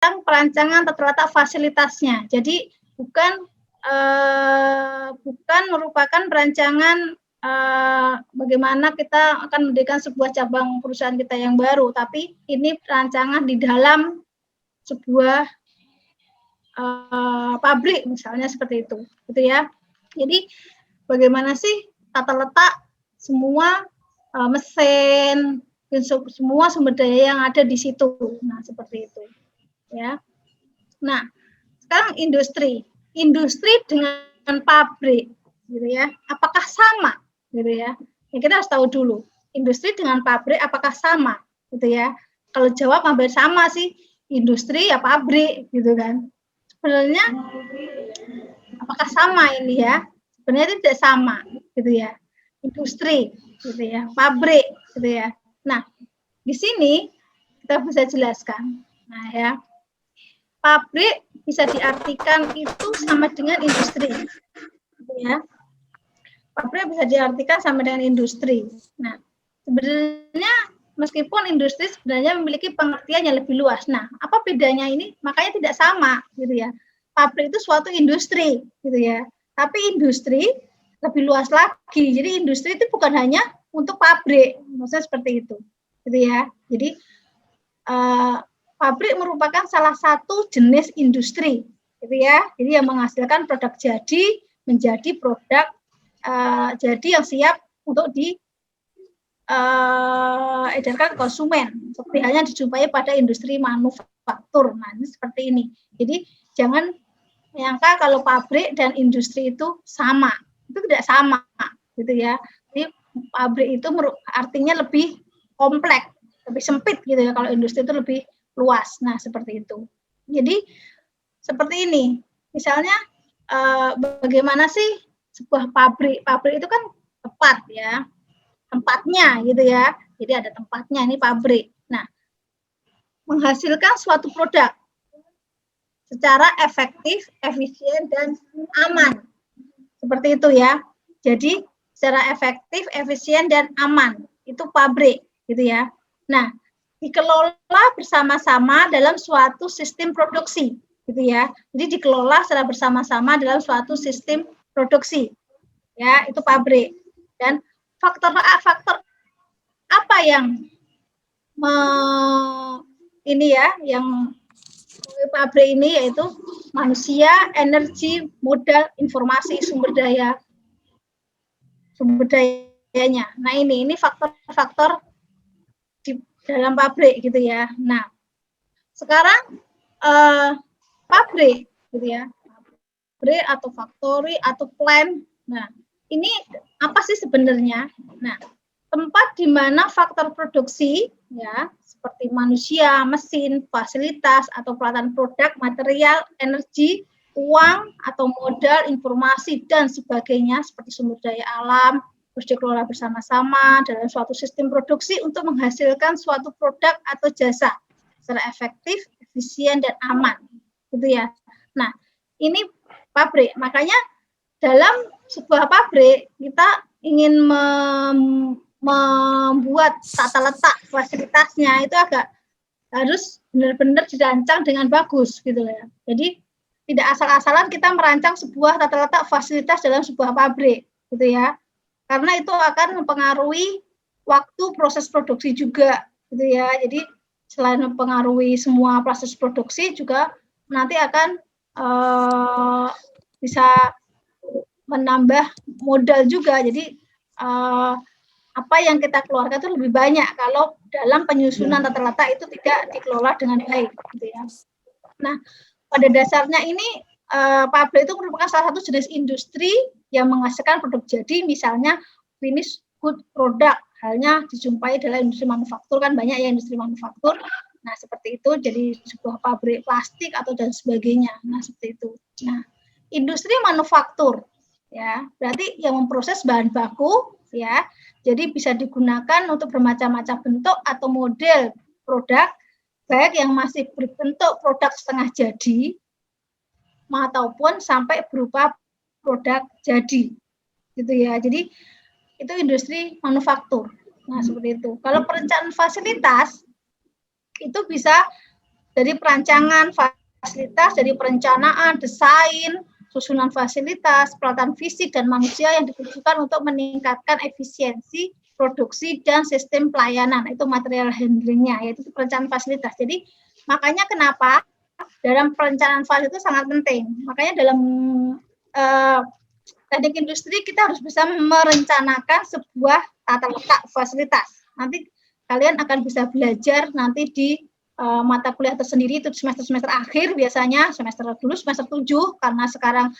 perancangan tata letak fasilitasnya. Jadi bukan merupakan perancangan bagaimana kita akan mendirikan sebuah cabang perusahaan kita yang baru, tapi ini perancangan di dalam sebuah pabrik misalnya seperti itu, gitu ya. Jadi bagaimana sih tata letak semua mesin, semua sumber daya yang ada di situ. Nah, seperti itu, ya. Nah, sekarang industri dengan pabrik, gitu ya. Apakah sama, gitu ya? Ya kita harus tahu dulu, industri dengan pabrik apakah sama, gitu ya? Kalau jawab hampir sama sih, industri ya pabrik, gitu kan? Sebenarnya apakah sama ini ya? Sebenarnya tidak sama, gitu ya. Industri, gitu ya, pabrik, gitu ya. Nah, di sini kita bisa jelaskan. Nah, ya, pabrik bisa diartikan itu sama dengan industri, gitu ya. Pabrik bisa diartikan sama dengan industri. Nah, sebenarnya meskipun industri sebenarnya memiliki pengertian yang lebih luas. Nah, apa bedanya ini? Makanya tidak sama, gitu ya. Pabrik itu suatu industri, gitu ya. Tapi industri lebih luas lagi. Jadi industri itu bukan hanya untuk pabrik, maksudnya seperti itu, gitu ya. Jadi pabrik merupakan salah satu jenis industri, gitu ya. Jadi yang menghasilkan produk jadi menjadi produk jadi yang siap untuk edarkan konsumen, seperti halnya dijumpai pada industri manufaktur. Nah, ini seperti ini. Jadi jangan menyangka kalau pabrik dan industri itu sama. Itu tidak sama, gitu ya. Jadi pabrik itu artinya lebih kompleks, lebih sempit gitu ya. Kalau industri itu lebih luas. Nah, seperti itu. Jadi seperti ini. Misalnya bagaimana sih sebuah pabrik? Pabrik itu kan tempat ya. Tempatnya gitu ya. Jadi ada tempatnya, ini pabrik. Nah, menghasilkan suatu produk secara efektif, efisien, dan aman. Seperti itu ya. Jadi secara efektif, efisien, dan aman. Itu pabrik gitu ya. Nah, dikelola bersama-sama dalam suatu sistem produksi gitu ya. Jadi dikelola secara bersama-sama dalam suatu sistem produksi. Ya, itu pabrik. Dan faktor apa yang ini ya, yang pabrik ini yaitu manusia, energi, modal, informasi, sumber dayanya. Nah, ini faktor-faktor di dalam pabrik gitu ya. Nah, sekarang pabrik gitu ya. Pabrik atau factory atau plant. Nah, ini apa sih sebenarnya? Nah, tempat di mana faktor produksi ya seperti manusia, mesin, fasilitas atau peralatan produk, material, energi, uang atau modal, informasi dan sebagainya seperti sumber daya alam terus dikelola bersama-sama dalam suatu sistem produksi untuk menghasilkan suatu produk atau jasa secara efektif, efisien dan aman. Gitu ya. Nah, ini pabrik. Makanya dalam sebuah pabrik kita ingin membuat tata letak fasilitasnya itu harus benar-benar dirancang dengan bagus gitu ya. Jadi tidak asal-asalan kita merancang sebuah tata letak fasilitas dalam sebuah pabrik gitu ya. Karena itu akan mempengaruhi waktu proses produksi juga gitu ya. Jadi selain mempengaruhi semua proses produksi juga nanti akan bisa menambah modal juga. Jadi apa yang kita keluarkan itu lebih banyak kalau dalam penyusunan tata letak itu tidak dikelola dengan baik, gitu ya. Nah, pada dasarnya ini pabrik itu merupakan salah satu jenis industri yang menghasilkan produk jadi, misalnya finish good product. Halnya dijumpai dalam industri manufaktur, kan banyak ya industri manufaktur. Nah, seperti itu jadi sebuah pabrik plastik atau dan sebagainya. Nah, seperti itu. Nah, industri manufaktur ya, berarti yang memproses bahan baku ya. Jadi bisa digunakan untuk bermacam-macam bentuk atau model produk, baik yang masih berbentuk produk setengah jadi ataupun sampai berupa produk jadi. Gitu ya. Jadi itu industri manufaktur. Nah, seperti itu. Kalau perencanaan fasilitas itu bisa dari perancangan fasilitas, dari perencanaan, desain, susunan fasilitas, peralatan fisik dan manusia yang ditujukan untuk meningkatkan efisiensi produksi dan sistem pelayanan. Itu material handlingnya, yaitu perencanaan fasilitas. Jadi makanya kenapa dalam perencanaan fasilitas sangat penting. Makanya dalam teknik industri kita harus bisa merencanakan sebuah tata letak fasilitas. Nanti kalian akan bisa belajar nanti di mata kuliah tersendiri itu semester akhir biasanya, semester 7 karena sekarang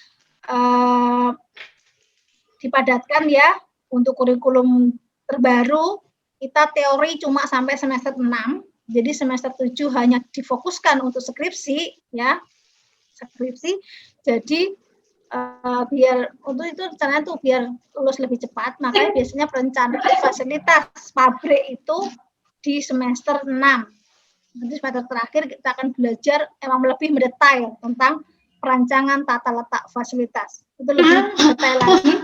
dipadatkan ya untuk kurikulum terbaru kita teori cuma sampai semester 6. Jadi semester 7 hanya difokuskan untuk skripsi ya. Skripsi. Jadi biar untuk itu rencananya tuh biar lulus lebih cepat, makanya biasanya perencanaan fasilitas pabrik itu di semester 6. Nanti semester terakhir kita akan belajar emang lebih mendetail tentang perancangan tata letak fasilitas. Itu lebih detail lagi.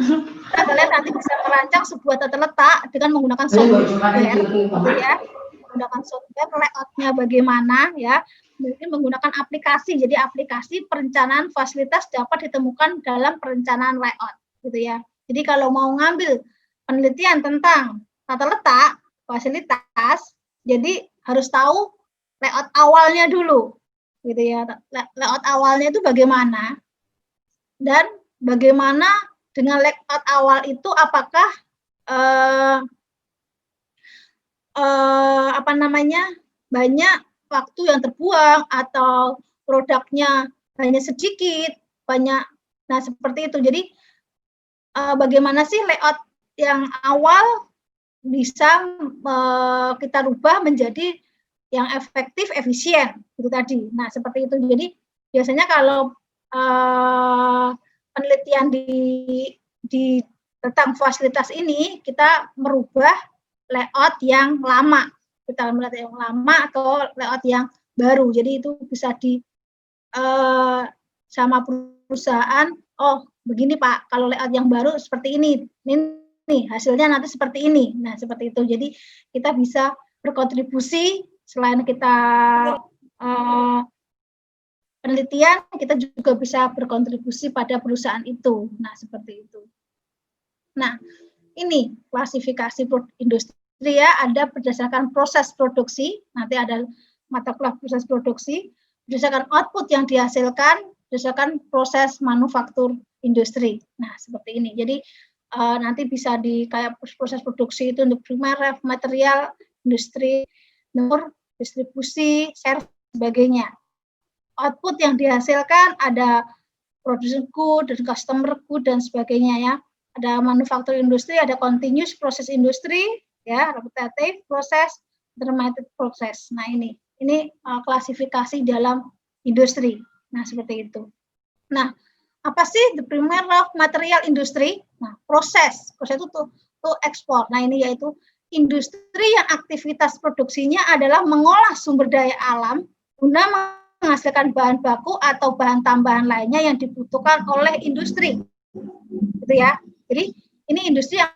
Kalian nanti bisa merancang sebuah tata letak dengan menggunakan software, gitu ya. Menggunakan software, layoutnya bagaimana ya. Mungkin menggunakan aplikasi. Jadi aplikasi perencanaan fasilitas dapat ditemukan dalam perencanaan layout, gitu ya. Jadi kalau mau ngambil penelitian tentang tata letak fasilitas, jadi harus tahu layout awalnya dulu, gitu ya. Layout awalnya itu bagaimana dan bagaimana dengan layout awal itu apakah banyak waktu yang terbuang atau produknya hanya sedikit, banyak. Nah, seperti itu. Jadi bagaimana sih layout yang awal bisa kita rubah menjadi yang efektif, efisien, itu tadi. Nah, seperti itu. Jadi biasanya kalau penelitian di tentang fasilitas ini kita merubah layout yang lama, kita melihat yang lama atau layout yang baru. Jadi itu bisa di sama perusahaan. Oh, begini Pak, kalau layout yang baru seperti ini nih hasilnya nanti seperti ini. Nah, seperti itu. Jadi kita bisa berkontribusi selain kita penelitian, kita juga bisa berkontribusi pada perusahaan itu. Nah, seperti itu. Nah, ini klasifikasi industri ya, ada berdasarkan proses produksi, nanti ada mata kuliah proses produksi, berdasarkan output yang dihasilkan, berdasarkan proses manufaktur industri. Nah, seperti ini. Jadi nanti bisa di kayak proses produksi itu untuk primer, material, industri, distribusi, service, sebagainya. Output yang dihasilkan ada production good dan customer good dan sebagainya ya. Ada manufaktur industri, ada continuous proses industri, ya, repetitive proses, intermediate proses. Nah ini klasifikasi dalam industri. Nah seperti itu. Nah apa sih the primary raw material industry? Nah proses itu tuh ekspor. Nah ini yaitu industri yang aktivitas produksinya adalah mengolah sumber daya alam guna menghasilkan bahan baku atau bahan tambahan lainnya yang dibutuhkan oleh industri, gitu ya. Jadi ini industri yang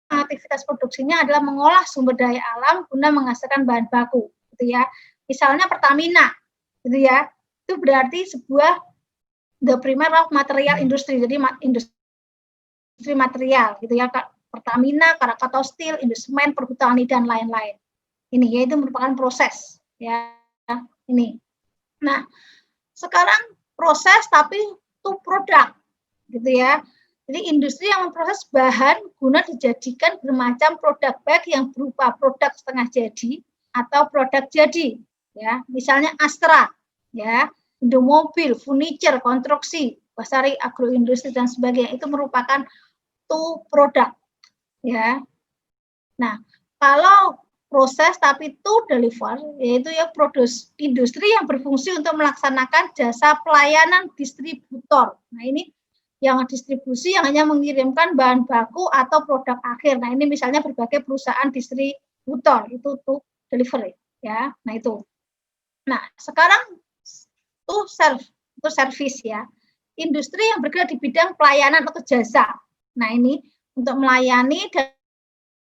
aktivitas produksinya adalah mengolah sumber daya alam guna menghasilkan bahan baku, gitu ya. Misalnya Pertamina, gitu ya. Itu berarti sebuah the primary raw material industry, jadi industri material, gitu ya. Pertamina, Krakatau Steel, Indosemen, Perhutani dan lain-lain. Ini yaitu merupakan proses, ya. Ini. Nah, sekarang proses tapi itu produk, gitu ya. Jadi industri yang memproses bahan guna dijadikan bermacam produk, baik yang berupa produk setengah jadi atau produk jadi, ya. Misalnya Astra, ya, Indomobil, furniture, konstruksi, Basari, agroindustri dan sebagainya itu merupakan produk, ya. Nah, kalau proses tapi to deliver, yaitu ya industri yang berfungsi untuk melaksanakan jasa pelayanan distributor. Nah ini yang distribusi yang hanya mengirimkan bahan baku atau produk akhir. Nah ini misalnya berbagai perusahaan distributor itu to delivery, ya. Nah itu. Nah sekarang to service ya, industri yang bergerak di bidang pelayanan atau jasa. Nah ini untuk melayani dan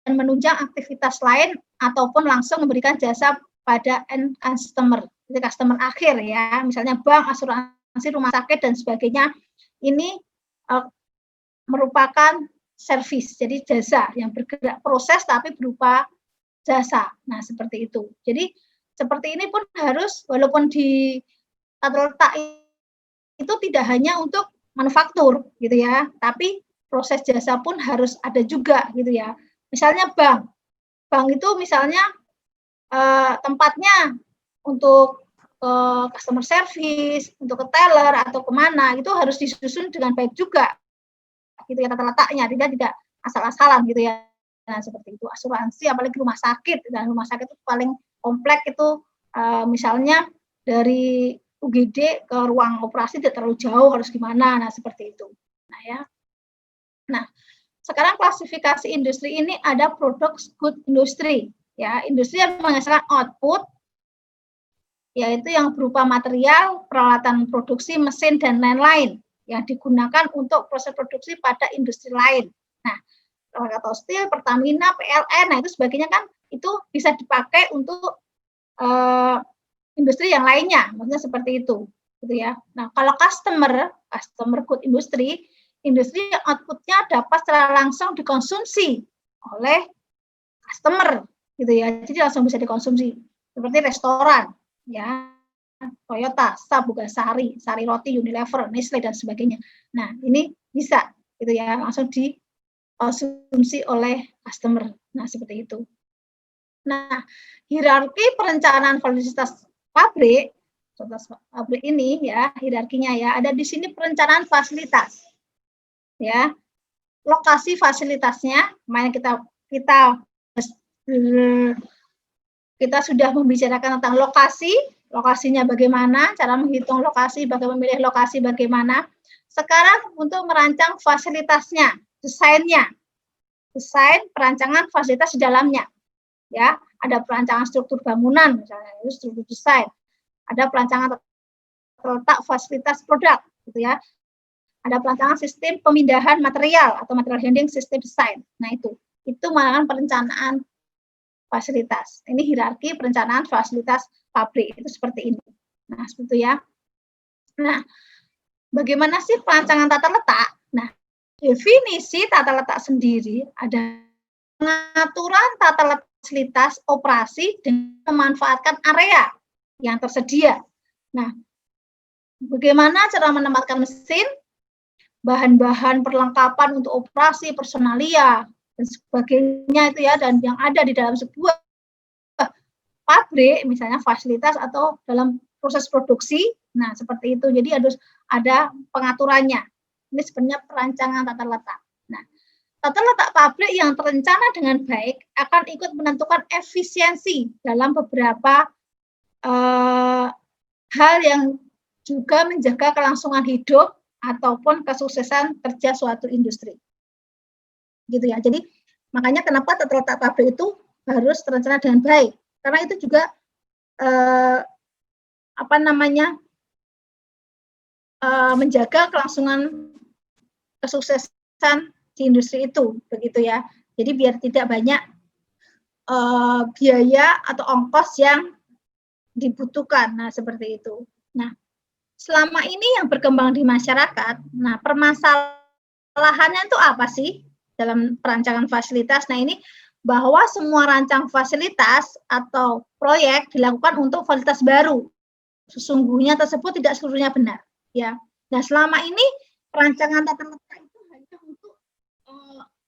menunjang aktivitas lain ataupun langsung memberikan jasa pada end customer. Jadi customer akhir ya, misalnya bank, asuransi, rumah sakit dan sebagainya. Ini merupakan servis, jadi jasa yang bergerak proses tapi berupa jasa. Nah, seperti itu. Jadi seperti ini pun harus walaupun di tata letak itu tidak hanya untuk manufaktur gitu ya, tapi proses jasa pun harus ada juga gitu ya. Misalnya bank. Bank itu misalnya tempatnya untuk customer service, untuk ke teller atau kemana itu harus disusun dengan baik juga gitu ya tata letaknya, tidak asal-asalan gitu ya. Nah, seperti itu. Asuransi apalagi rumah sakit, dan rumah sakit itu paling kompleks itu misalnya dari UGD ke ruang operasi tidak terlalu jauh, harus gimana, nah seperti itu. Nah ya. Nah, sekarang klasifikasi industri ini ada produk good industry, ya, industri yang menghasilkan output, yaitu yang berupa material, peralatan produksi, mesin, dan lain-lain yang digunakan untuk proses produksi pada industri lain. Nah, Krakatau Steel, Pertamina, PLN, nah itu sebagainya kan itu bisa dipakai untuk industri yang lainnya, maksudnya seperti itu, gitu ya. Nah, kalau customer good industri yang outputnya dapat secara langsung dikonsumsi oleh customer, gitu ya. Jadi langsung bisa dikonsumsi, seperti restoran, ya, Toyota, Sab, Bugasari, Sari Roti, Unilever, Nestle dan sebagainya. Nah, ini bisa, gitu ya, langsung dikonsumsi oleh customer. Nah, seperti itu. Nah, hierarki perencanaan fasilitas pabrik, contoh pabrik ini ya, hierarkinya ya, ada di sini perencanaan fasilitas. Ya. Lokasi fasilitasnya, kemarin kita sudah membicarakan tentang lokasinya bagaimana, cara menghitung lokasi, bagaimana memilih lokasi bagaimana. Sekarang untuk merancang fasilitasnya, desainnya. Desain perancangan fasilitas di dalamnya. Ya, ada perancangan struktur bangunan misalnya, itu struktur desain. Ada perancangan letak fasilitas produk gitu ya. Ada perancangan sistem pemindahan material atau material handling sistem desain. Nah, itu merupakan perencanaan fasilitas. Ini hierarki perencanaan fasilitas pabrik itu seperti ini. Nah, seperti itu ya. Nah, bagaimana sih perancangan tata letak? Nah, definisi tata letak sendiri ada pengaturan tata letak fasilitas operasi dengan memanfaatkan area yang tersedia. Nah, bagaimana cara menempatkan mesin, bahan-bahan perlengkapan untuk operasi, personalia, dan sebagainya itu ya, dan yang ada di dalam sebuah pabrik, misalnya fasilitas atau dalam proses produksi, nah seperti itu. Jadi harus ada pengaturannya. Ini sebenarnya perancangan tata letak. Nah, tata letak pabrik yang terencana dengan baik akan ikut menentukan efisiensi dalam beberapa hal yang juga menjaga kelangsungan hidup ataupun kesuksesan kerja suatu industri. Gitu ya. Jadi makanya kenapa tata letak pabrik itu harus terencana dengan baik. Karena itu juga menjaga kelangsungan kesuksesan di industri itu, begitu ya. Jadi biar tidak banyak biaya atau ongkos yang dibutuhkan. Nah, seperti itu. Nah, selama ini yang berkembang di masyarakat, nah permasalahannya itu apa sih dalam perancangan fasilitas? Nah, ini bahwa semua rancang fasilitas atau proyek dilakukan untuk fasilitas baru. Sesungguhnya tersebut tidak seluruhnya benar, ya. Nah, selama ini perancangan tata letak itu hanya untuk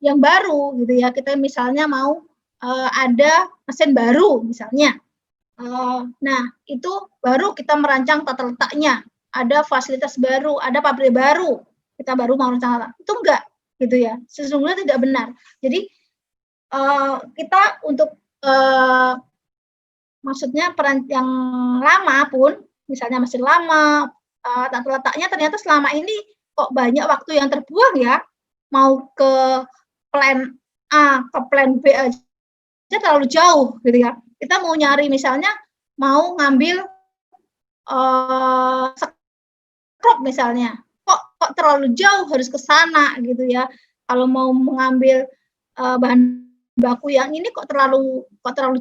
yang baru, gitu ya. Kita misalnya mau ada mesin baru, misalnya. Nah, itu baru kita merancang tata letaknya. Ada fasilitas baru, ada pabrik baru, kita baru mau merancang tata. Itu enggak, gitu ya. Sesungguhnya tidak benar. Jadi kita untuk maksudnya yang lama pun, misalnya mesin lama, tata letaknya ternyata selama ini kok banyak waktu yang terbuang ya, mau ke plan A, ke plan B aja terlalu jauh gitu ya. Kita mau nyari misalnya, mau ngambil skrob misalnya, kok terlalu jauh harus ke sana gitu ya. Kalau mau mengambil bahan baku yang ini kok terlalu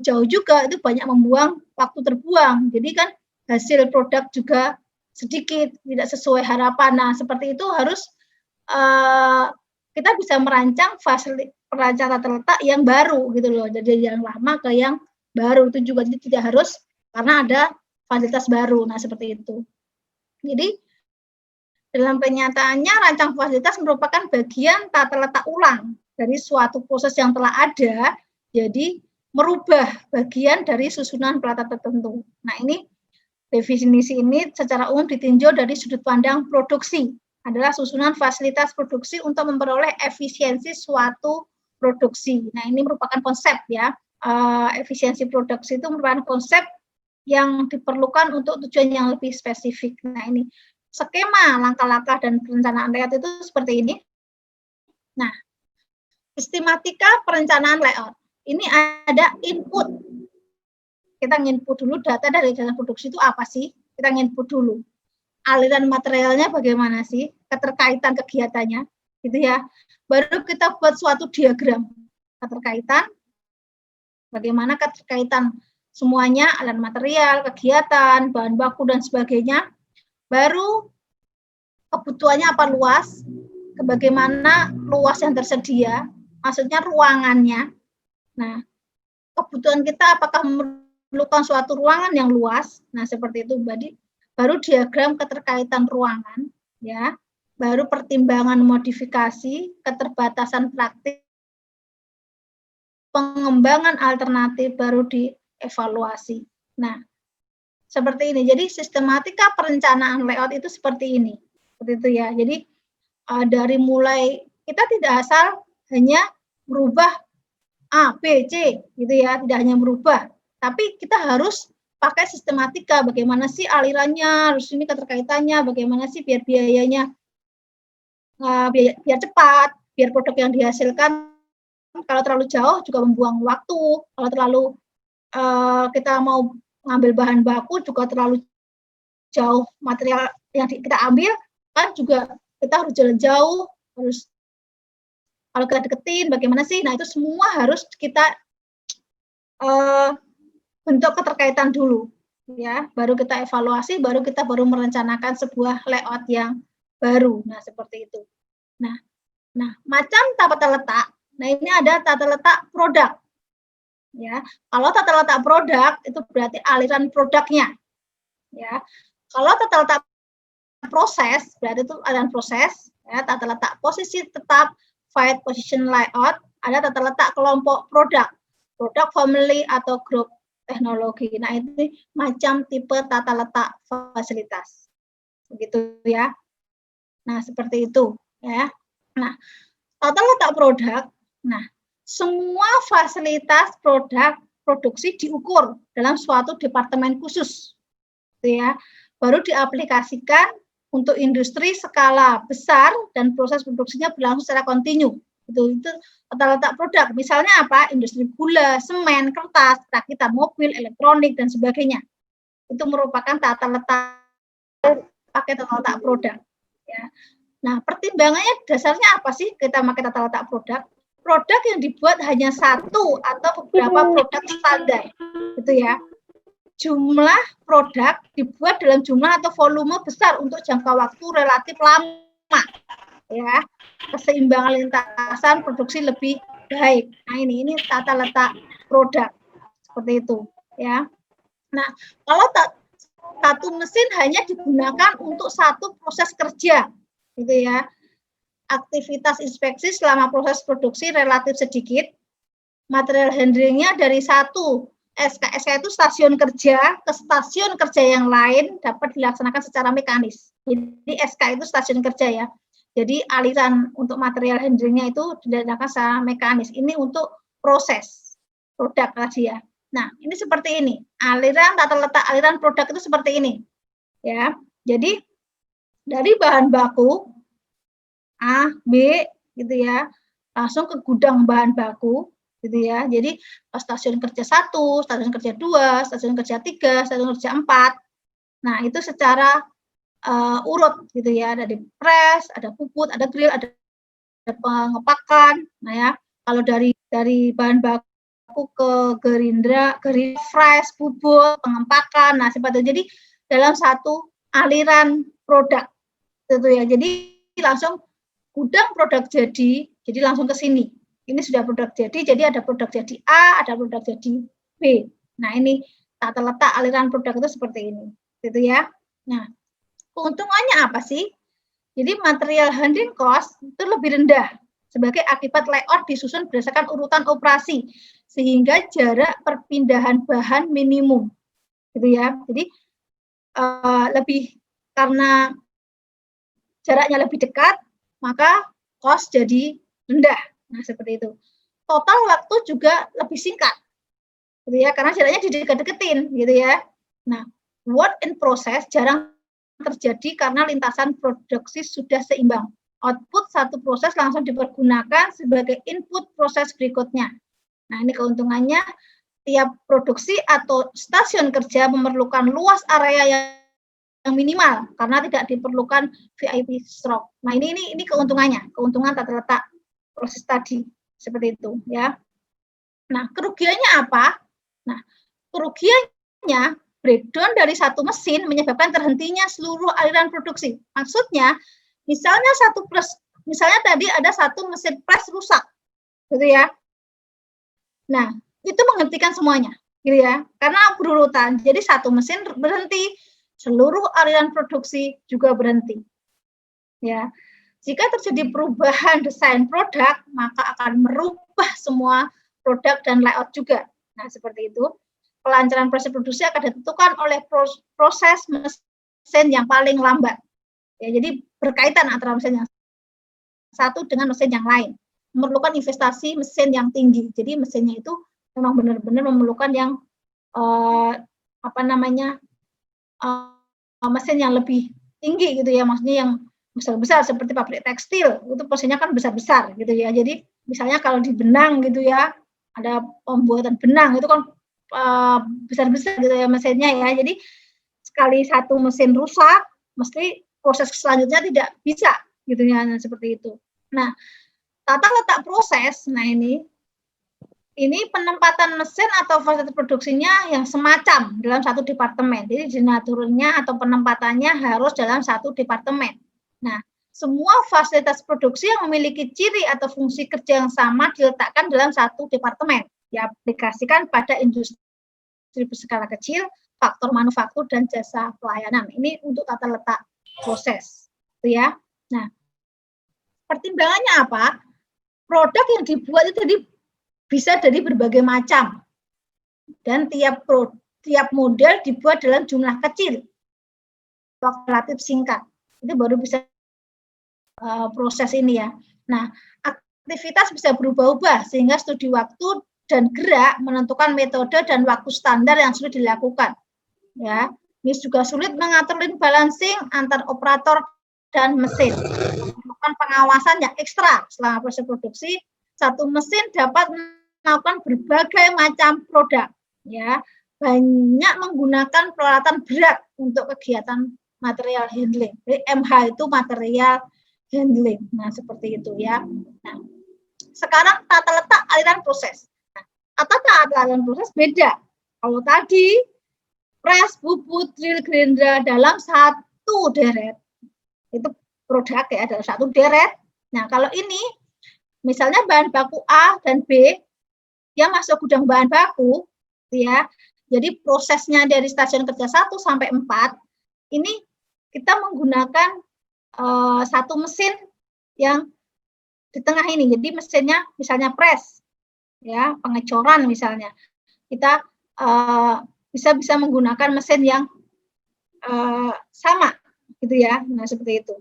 jauh juga, itu banyak membuang waktu terbuang. Jadi kan hasil produk juga sedikit, tidak sesuai harapan. Nah, seperti itu harus kita bisa merancang tata letak yang baru gitu loh. Jadi yang lama ke yang baru itu juga tidak harus karena ada fasilitas baru. Nah, seperti itu. Jadi dalam kenyataannya rancang fasilitas merupakan bagian tata letak ulang dari suatu proses yang telah ada, jadi merubah bagian dari susunan pelata tertentu. Nah, ini definisi ini secara umum ditinjau dari sudut pandang produksi, adalah susunan fasilitas produksi untuk memperoleh efisiensi suatu produksi. Nah, ini merupakan konsep ya, efisiensi produksi itu merupakan konsep yang diperlukan untuk tujuan yang lebih spesifik. Nah, ini skema langkah-langkah dan perencanaan layout itu seperti ini. Nah, sistematika perencanaan layout. Ini ada input. Kita nginput dulu data dari jalan produksi itu apa sih? Kita nginput dulu. Aliran materialnya bagaimana sih? Keterkaitan kegiatannya, gitu ya. Baru kita buat suatu diagram keterkaitan. Bagaimana keterkaitan semuanya, aliran material, kegiatan, bahan baku dan sebagainya. Baru kebutuhannya apa luas, bagaimana luas yang tersedia, maksudnya ruangannya. Nah, kebutuhan kita apakah memerlukan suatu ruangan yang luas? Nah, seperti itu. Baru diagram keterkaitan ruangan, ya. Baru pertimbangan modifikasi, keterbatasan praktik, pengembangan alternatif, baru dievaluasi. Nah, seperti ini. Jadi sistematika perencanaan layout itu seperti ini. Seperti itu ya. Jadi dari mulai kita tidak asal hanya merubah A, B, C gitu ya, tidak hanya merubah, tapi kita harus pakai sistematika bagaimana sih alirannya, harus ini keterkaitannya, bagaimana sih biar biayanya biar cepat, biar produk yang dihasilkan kalau terlalu jauh juga membuang waktu, kalau terlalu kita mau ngambil bahan baku juga terlalu jauh material yang kita ambil kan juga kita harus jalan jauh, harus kalau kita deketin bagaimana sih? Nah, itu semua harus kita bentuk keterkaitan dulu ya, baru kita evaluasi, baru kita merencanakan sebuah layout yang baru. Nah, seperti itu. Nah, macam tata letak. Nah, ini ada tata letak produk. Ya, kalau tata letak produk itu berarti aliran produknya. Ya, kalau tata letak proses berarti itu aliran proses. Ya, tata letak posisi tetap, file position layout, ada tata letak kelompok produk, produk family atau grup teknologi. Nah, ini macam tipe tata letak fasilitas. Begitu ya. Nah, seperti itu ya. Nah, tata letak produk. Nah, semua fasilitas produk produksi diukur dalam suatu departemen khusus. Gitu ya. Baru diaplikasikan untuk industri skala besar dan proses produksinya berlangsung secara kontinu. Itu tata letak produk. Misalnya apa? Industri gula, semen, kertas, perakitan mobil, elektronik dan sebagainya. Itu merupakan tata letak pakai tata letak produk. Ya. Nah, pertimbangannya dasarnya apa sih kita pakai tata letak produk? Produk yang dibuat hanya satu atau beberapa produk standar, gitu ya. Jumlah produk dibuat dalam jumlah atau volume besar untuk jangka waktu relatif lama, ya. Keseimbangan lintasan produksi lebih baik. Nah, ini tata letak produk seperti itu, ya. Nah, kalau satu mesin hanya digunakan untuk satu proses kerja, gitu ya. Aktivitas inspeksi selama proses produksi relatif sedikit. Material handlingnya dari satu SK itu stasiun kerja ke stasiun kerja yang lain dapat dilaksanakan secara mekanis. Jadi SK itu stasiun kerja ya. Jadi aliran untuk material handlingnya itu dilaksanakan secara mekanis. Ini untuk proses produk tadi ya. Nah, ini seperti ini. Aliran tata letak aliran produk itu seperti ini. Ya. Jadi dari bahan baku A, B gitu ya, langsung ke gudang bahan baku gitu ya. Jadi stasiun kerja 1, stasiun kerja 2, stasiun kerja 3, stasiun kerja 4. Nah, itu secara urut gitu ya, ada di press, ada puput, ada grill, ada pengepakan. Nah ya, kalau dari bahan baku ke gerindra, fresh, bubut, pengepakan. Nah, seperti itu. Jadi dalam satu aliran produk, gitu ya. Jadi langsung gudang produk jadi langsung ke sini. Ini sudah produk jadi ada produk jadi A, ada produk jadi B. Nah, ini tata letak aliran produk itu seperti ini, gitu ya. Nah, keuntungannya apa sih? Jadi material handling cost itu lebih rendah sebagai akibat layout disusun berdasarkan urutan operasi sehingga jarak perpindahan bahan minimum, gitu ya. Jadi lebih karena jaraknya lebih dekat, maka cost jadi rendah. Nah, seperti itu. Total waktu juga lebih singkat, gitu ya, karena jaraknya didekat-deketin, gitu ya. Nah, work in process jarang terjadi karena lintasan produksi sudah seimbang. Output satu proses langsung dipergunakan sebagai input proses berikutnya. Nah, ini keuntungannya, tiap produksi atau stasiun kerja memerlukan luas area yang minimal karena tidak diperlukan VIP stroke. Nah, ini keuntungannya, keuntungan tata letak proses tadi seperti itu ya. Nah, kerugiannya apa? Nah, kerugiannya breakdown dari satu mesin menyebabkan terhentinya seluruh aliran produksi. Maksudnya, misalnya tadi ada satu mesin press rusak, gitu ya. Nah, itu menghentikan semuanya, gitu ya, karena berurutan. Jadi satu mesin berhenti, seluruh aliran produksi juga berhenti. Ya, jika terjadi perubahan desain produk, maka akan merubah semua produk dan layout juga. Nah, seperti itu. Kelancaran proses produksi akan ditentukan oleh proses mesin yang paling lambat. Ya, jadi berkaitan antara mesin yang satu dengan mesin yang lain. Memerlukan investasi mesin yang tinggi. Jadi mesinnya itu memang benar-benar memerlukan yang mesin yang lebih tinggi gitu ya, maksudnya yang besar-besar seperti pabrik tekstil, itu mesinnya kan besar-besar gitu ya. Jadi misalnya kalau di benang gitu ya, ada pembuatan benang itu kan besar-besar gitu ya mesinnya ya. Jadi sekali satu mesin rusak, mesti proses selanjutnya tidak bisa gitu ya, seperti itu. Nah, tata letak proses, nah ini penempatan mesin atau fasilitas produksinya yang semacam dalam satu departemen. Jadi denaturnya atau penempatannya harus dalam satu departemen. Nah, semua fasilitas produksi yang memiliki ciri atau fungsi kerja yang sama diletakkan dalam satu departemen. Diaplikasikan pada industri berskala kecil, faktor manufaktur, dan jasa pelayanan. Ini untuk tata letak proses. Gitu ya. Nah, pertimbangannya apa? Produk yang dibuat itu bisa dari berbagai macam. Dan tiap model dibuat dalam jumlah kecil. Waktu relatif singkat. Itu baru bisa proses ini ya. Nah, aktivitas bisa berubah-ubah sehingga studi waktu dan gerak menentukan metode dan waktu standar yang sulit dilakukan. Ya, ini juga sulit mengatur link balancing antar operator dan mesin. Melakukan pengawasan yang ekstra selama proses produksi, satu mesin dapat melakukan berbagai macam produk. Ya, banyak menggunakan peralatan berat untuk kegiatan material handling. Jadi MH itu material handling. Nah, seperti itu ya. Nah, sekarang tata letak aliran proses. Nah, tata letak aliran proses beda. Kalau tadi press, bubut, drill, gerindra dalam satu deret. Itu produk ya, dalam satu deret. Nah, kalau ini misalnya bahan baku A dan B yang masuk gudang bahan baku ya. Jadi prosesnya dari stasiun kerja 1 sampai 4 ini kita menggunakan satu mesin yang di tengah ini. Jadi mesinnya misalnya press ya, pengecoran misalnya. Kita bisa menggunakan mesin yang sama gitu ya. Nah, seperti itu.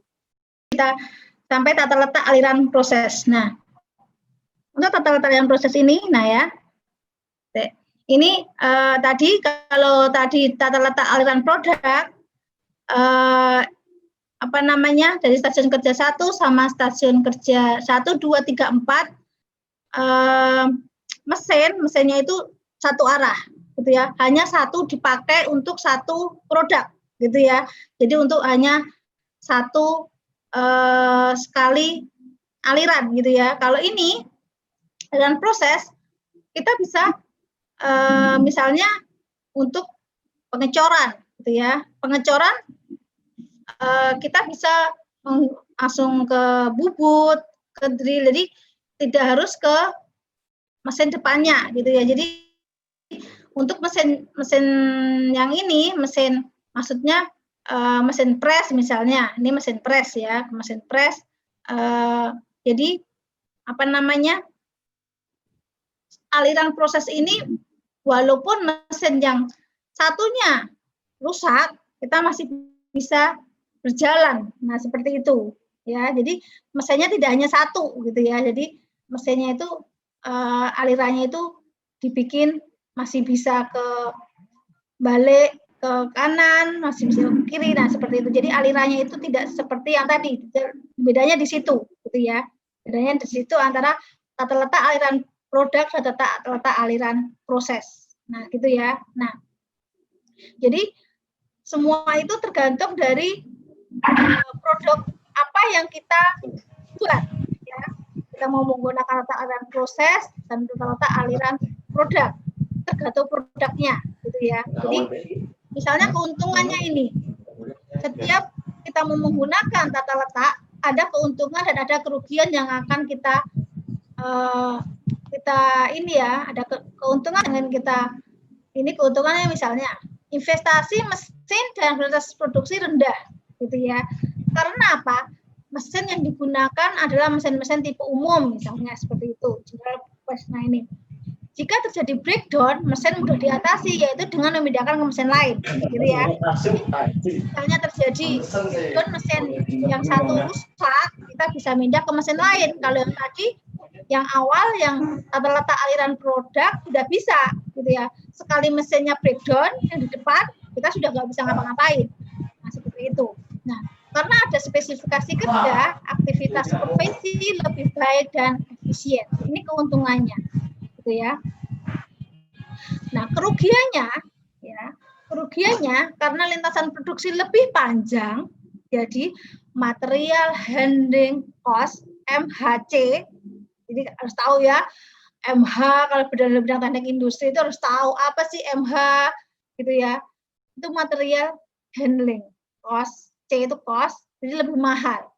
Kita sampai tata letak aliran proses. Nah, untuk tata letak aliran proses ini, nah ya, ini tadi kalau tadi tata letak aliran produk dari stasiun kerja 1 sama stasiun kerja 1, 2, 3, 4 mesinnya itu satu arah gitu ya, hanya satu dipakai untuk satu produk gitu ya. Jadi untuk hanya satu sekali aliran gitu ya. Kalau ini aliran proses kita bisa misalnya untuk pengecoran gitu ya. Pengecoran kita bisa langsung ke bubut, ke drill, jadi tidak harus ke mesin depannya gitu ya. Jadi untuk mesin yang ini, maksudnya mesin press misalnya, ini mesin press ya, mesin press. Jadi apa namanya, aliran proses ini walaupun mesin yang satunya rusak, kita masih bisa berjalan. Nah, seperti itu ya. Jadi mesinnya tidak hanya satu gitu ya. Jadi mesinnya itu alirannya itu dibikin masih bisa ke balik ke kanan, masih bisa ke kiri. Nah, seperti itu. Jadi alirannya itu tidak seperti yang tadi. Bedanya di situ gitu ya. Bedanya di situ antara tata letak aliran produk dan tata letak aliran proses. Nah, gitu ya. Nah, jadi semua itu tergantung dari produk apa yang kita buat ya. Kita mau menggunakan tata aliran proses dan tata aliran produk, tergantung produknya gitu ya. Jadi misalnya keuntungannya ini, setiap kita mau menggunakan tata letak, ada keuntungan dan ada kerugian yang akan kita ini ya, ada keuntungan dengan kita. Ini keuntungannya misalnya investasi mesin dan kualitas produksi rendah gitu ya. Karena apa? Mesin yang digunakan adalah mesin-mesin tipe umum misalnya seperti itu. Nah, ini jika terjadi breakdown, mesin mudah diatasi yaitu dengan memindahkan ke mesin lain gitu ya. Misalnya terjadi breakdown mesin yang satu rusak, kita bisa pindah ke mesin lain. Kalau yang tadi yang awal yang tata letak aliran produk tidak bisa gitu ya. Sekali mesinnya breakdown yang di depan, kita sudah nggak bisa ngapa-ngapain. Nah, seperti itu. Nah, karena ada spesifikasi kerja, aktivitas supervisi lebih baik dan efisien. Ini keuntungannya, gitu ya. Nah, kerugiannya karena lintasan produksi lebih panjang, jadi material handling cost (MHC). Jadi harus tahu ya, MH kalau bidang teknik industri itu harus tahu apa sih MH, gitu ya. Itu material handling cost, C itu cost, jadi lebih mahal.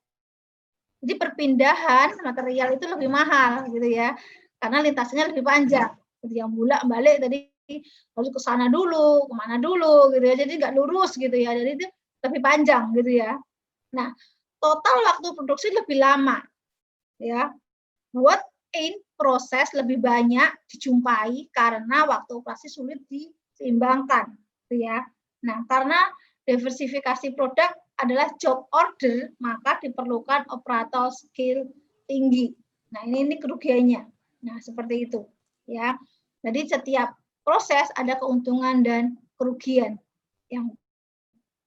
Jadi perpindahan material itu lebih mahal gitu ya, karena lintasannya lebih panjang. Jadi yang bolak-balik tadi harus ke sana dulu, kemana dulu gitu ya, jadi nggak lurus gitu ya, jadi itu lebih panjang gitu ya. Nah, total waktu produksi lebih lama ya. Buat proses lebih banyak dijumpai karena waktu operasi sulit diseimbangkan gitu ya. Nah, karena diversifikasi produk adalah job order, maka diperlukan operator skill tinggi. Nah, ini kerugiannya. Nah, seperti itu ya. Jadi setiap proses ada keuntungan dan kerugian yang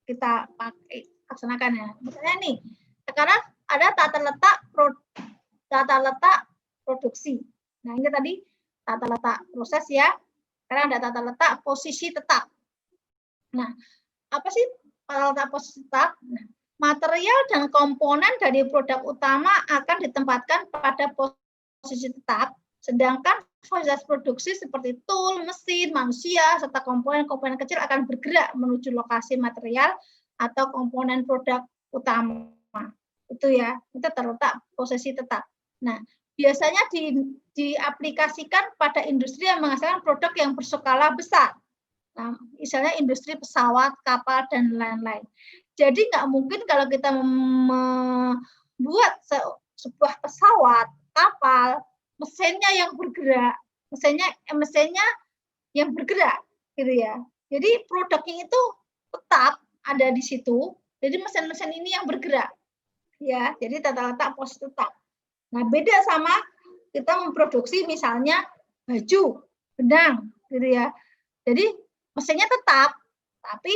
kita pakai laksanakan ya. Misalnya nih, sekarang ada tata letak produksi. Nah, ini tadi tata letak proses ya. Sekarang ada tata letak posisi tetap. Nah, apa sih tata letak posisi tetap? Nah, material dan komponen dari produk utama akan ditempatkan pada posisi tetap, sedangkan fasilitas produksi seperti tool, mesin, manusia, serta komponen-komponen kecil akan bergerak menuju lokasi material atau komponen produk utama. Itu ya, itu terletak posisi tetap. Nah, biasanya diaplikasikan pada industri yang menghasilkan produk yang berskala besar. Nah, misalnya industri pesawat, kapal, dan lain-lain. Jadi nggak mungkin kalau kita membuat sebuah pesawat, kapal, mesinnya yang bergerak, mesinnya yang bergerak, gitu ya. Jadi produknya itu tetap ada di situ. Jadi mesin-mesin ini yang bergerak, ya. Jadi tata letak posisi tetap. Nah, beda sama kita memproduksi misalnya baju, benang, gitu ya. Jadi mesinnya tetap, tapi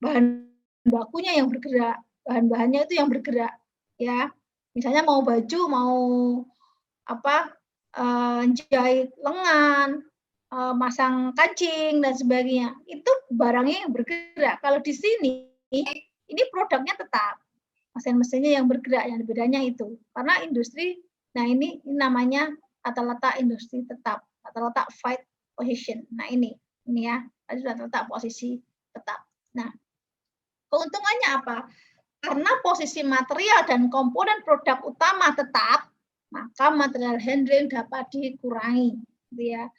bahan bakunya yang bergerak, bahan-bahannya itu yang bergerak, ya. Misalnya mau baju, mau jahit lengan, masang kancing dan sebagainya, itu barangnya yang bergerak. Kalau di sini, ini produknya tetap, mesin-mesinnya yang bergerak, yang bedanya itu. Karena industri, nah ini namanya tata letak industri tetap, tata letak fixed position. Nah ini ya, tadi tata letak posisi tetap. Nah, Keuntungannya apa? Karena posisi material dan komponen produk utama tetap, maka material handling dapat dikurangi. Gitu ya.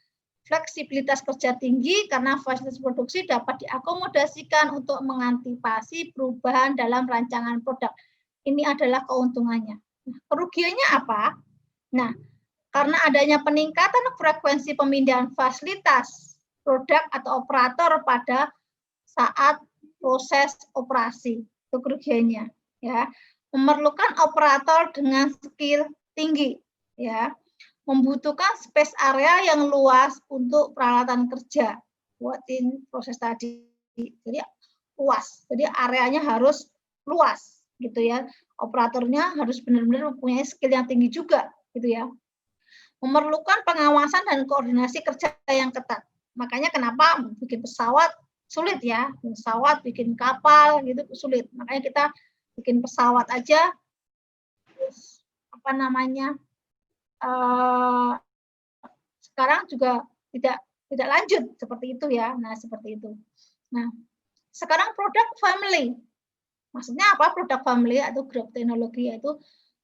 Fleksibilitas kerja tinggi karena fasilitas produksi dapat diakomodasikan untuk mengantisipasi perubahan dalam rancangan produk. Ini adalah keuntungannya. Nah, kerugiannya apa? Nah, karena adanya peningkatan frekuensi pemindahan fasilitas produk atau operator pada saat proses operasi, itu kerugiannya. Ya, memerlukan operator dengan skill tinggi. Ya, membutuhkan space area yang luas untuk peralatan kerja buatin proses tadi. Jadi luas. Jadi areanya harus luas gitu ya. Operatornya harus benar-benar mempunyai skill yang tinggi juga gitu ya. Memerlukan pengawasan dan koordinasi kerja yang ketat. Makanya kenapa bikin pesawat sulit ya. Pesawat, bikin kapal gitu sulit. Makanya kita bikin pesawat aja apa namanya? Sekarang juga tidak lanjut seperti itu ya. Nah, seperti itu. Nah, sekarang produk family. Maksudnya apa produk family atau grup teknologi, yaitu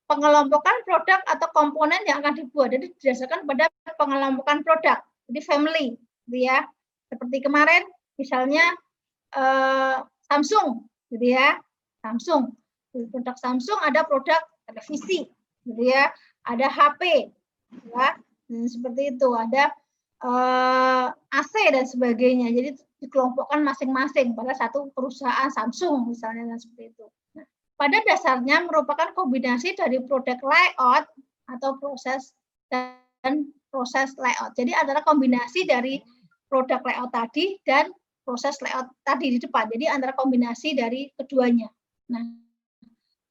pengelompokan produk atau komponen yang akan dibuat. Jadi didasarkan pada pengelompokan produk. Jadi family, gitu ya. Seperti kemarin misalnya Samsung, gitu ya. Samsung. Di produk Samsung ada produk televisi, gitu ya. Ada HP, ya. Seperti itu. Ada AC dan sebagainya. Jadi dikelompokkan masing-masing pada satu perusahaan Samsung misalnya dan seperti itu. Nah, pada dasarnya merupakan kombinasi dari produk layout atau proses dan proses layout. Jadi adalah kombinasi dari produk layout tadi dan proses layout tadi di depan. Jadi antara kombinasi dari keduanya. Nah,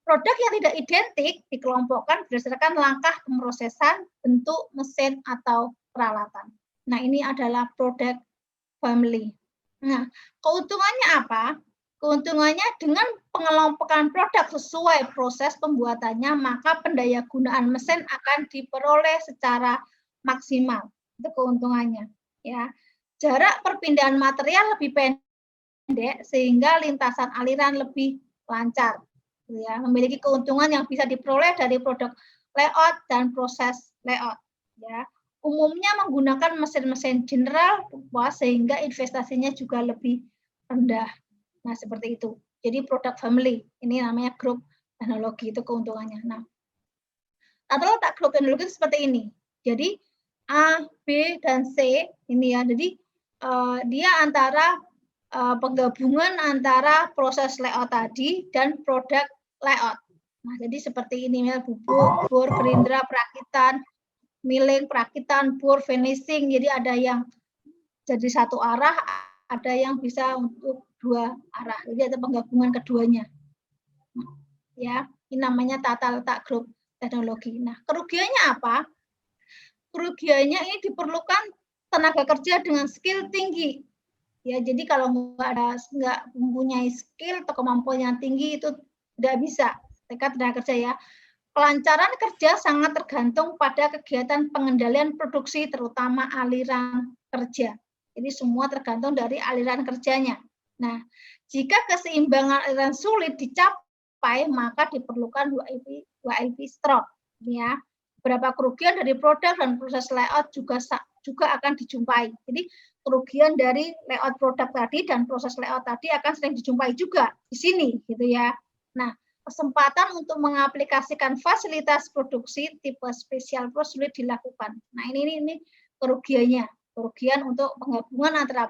produk yang tidak identik dikelompokkan berdasarkan langkah pemrosesan, bentuk, mesin, atau peralatan. Nah, ini adalah produk family. Nah, keuntungannya apa? Keuntungannya dengan pengelompokan produk sesuai proses pembuatannya, maka pendayagunaan mesin akan diperoleh secara maksimal. Itu keuntungannya. Ya, jarak perpindahan material lebih pendek sehingga lintasan aliran lebih lancar. Ya, memiliki keuntungan yang bisa diperoleh dari produk layout dan proses layout. Ya, umumnya menggunakan mesin-mesin general sehingga investasinya juga lebih rendah. Nah, seperti itu. Jadi produk family, ini namanya grup teknologi, itu keuntungannya. Nah, tata letak grup teknologi itu seperti ini. Jadi A, B, dan C ini ya. Jadi dia antara penggabungan antara proses layout tadi dan produk layout. Nah, jadi seperti ini ya, bubuk, bor, gerindra, perakitan, milling, perakitan, bor, finishing. Jadi ada yang jadi satu arah, ada yang bisa untuk dua arah. Jadi ada penggabungan keduanya. Ya, ini namanya tata letak grup teknologi. Nah, kerugiannya apa? Kerugiannya ini diperlukan tenaga kerja dengan skill tinggi. Ya, jadi kalau nggak mempunyai skill atau kemampuan yang tinggi itu tidak bisa. Tenaga kerja ya. Kelancaran kerja sangat tergantung pada kegiatan pengendalian produksi, terutama aliran kerja. Jadi semua tergantung dari aliran kerjanya. Nah, jika keseimbangan aliran sulit dicapai, maka diperlukan 2IP stroke. Ya, beberapa kerugian dari produk dan proses layout juga akan dijumpai. Jadi kerugian dari layout produk tadi dan proses layout tadi akan sering dijumpai juga di sini, gitu ya. Nah, kesempatan untuk mengaplikasikan fasilitas produksi tipe spesial pro sulit dilakukan. Nah, ini kerugiannya. Kerugian untuk penggabungan antara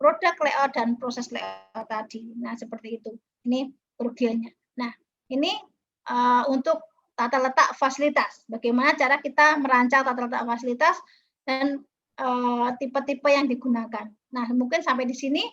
produk layout dan proses layout tadi. Nah, seperti itu. Ini kerugiannya. Nah, ini untuk tata letak fasilitas. Bagaimana cara kita merancang tata letak fasilitas dan tipe-tipe yang digunakan. Nah, mungkin sampai di sini